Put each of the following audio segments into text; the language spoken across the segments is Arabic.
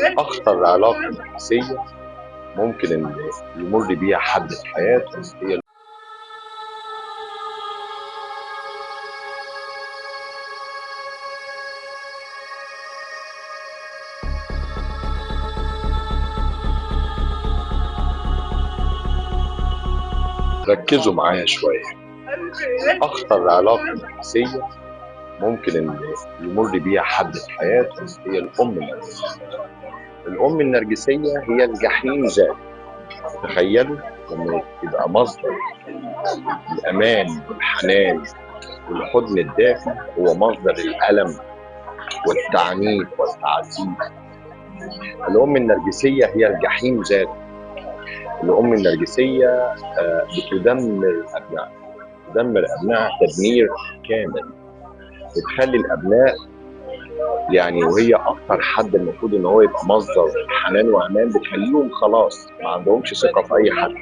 أخطر علاقة نفسية ممكن إن يمر بيها حد في حياته هي ركزوا معايا شوية. أخطر علاقة نفسية ممكن إن يمر بيها حد في حياته هي الأم النرجسية. الأم النرجسية هي الجحيم ذاته. تخيلوا لما يبقى مصدر الأمان والحنان والحضن الدافي هو مصدر الألم والتعنيف والتعذيب. الأم النرجسية هي الجحيم ذاته. الأم النرجسية بتدمر أبنائها، تدمر أبنائها تدمير كامل. بتخلي الأبناء يعني، وهي أكتر حد المفروض إن هو يبقى مصدر حنان وأمان، بتخليهم خلاص ما عندهمش ثقة في أي حد،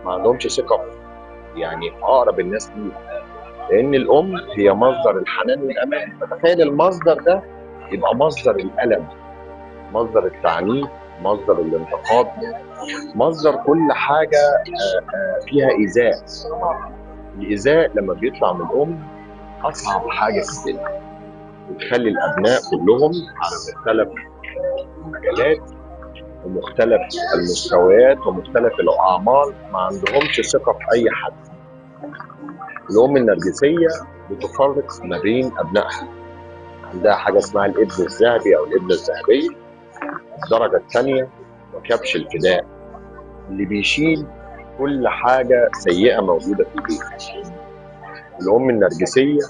ما عندهمش ثقة يعني في أقرب الناس ليهم، لأن الأم هي مصدر الحنان والأمان. فتخيل المصدر ده يبقى مصدر الألم، مصدر التعنيف، مصدر الانتقاد، مصدر كل حاجة فيها إيذاء. الإيذاء لما بيطلع من الأم أصعب حاجة في الدنيا. بتخلي الأبناء كلهم على مختلف المجالات ومختلف المستويات ومختلف الأعمار ما عندهمش ثقة في أي حد. الأم النرجسية بتفرق ما بين أبنائها. عندها حاجة اسمها الابن الذهبي أو الابنة الذهبية الدرجة الثانية وكبش الفداء، اللي بيشيل كل حاجة سيئة موجودة في البيت. الأم النرجسية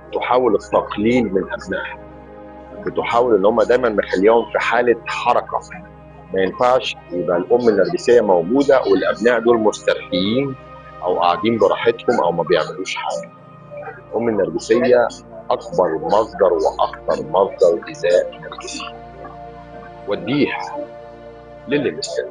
بتحاول التقليل من أبنائها، بتحاول إن هم دايما مخليهم في حالة حركة. ما ينفعش يبقى الأم النرجسية موجودة والأبناء دول مسترخيين أو قاعدين براحتهم أو ما بيعملوش حاجة. الأم النرجسية أكبر مصدر وأخطر مصدر إيذاء نرجسي. وديه للي مستني.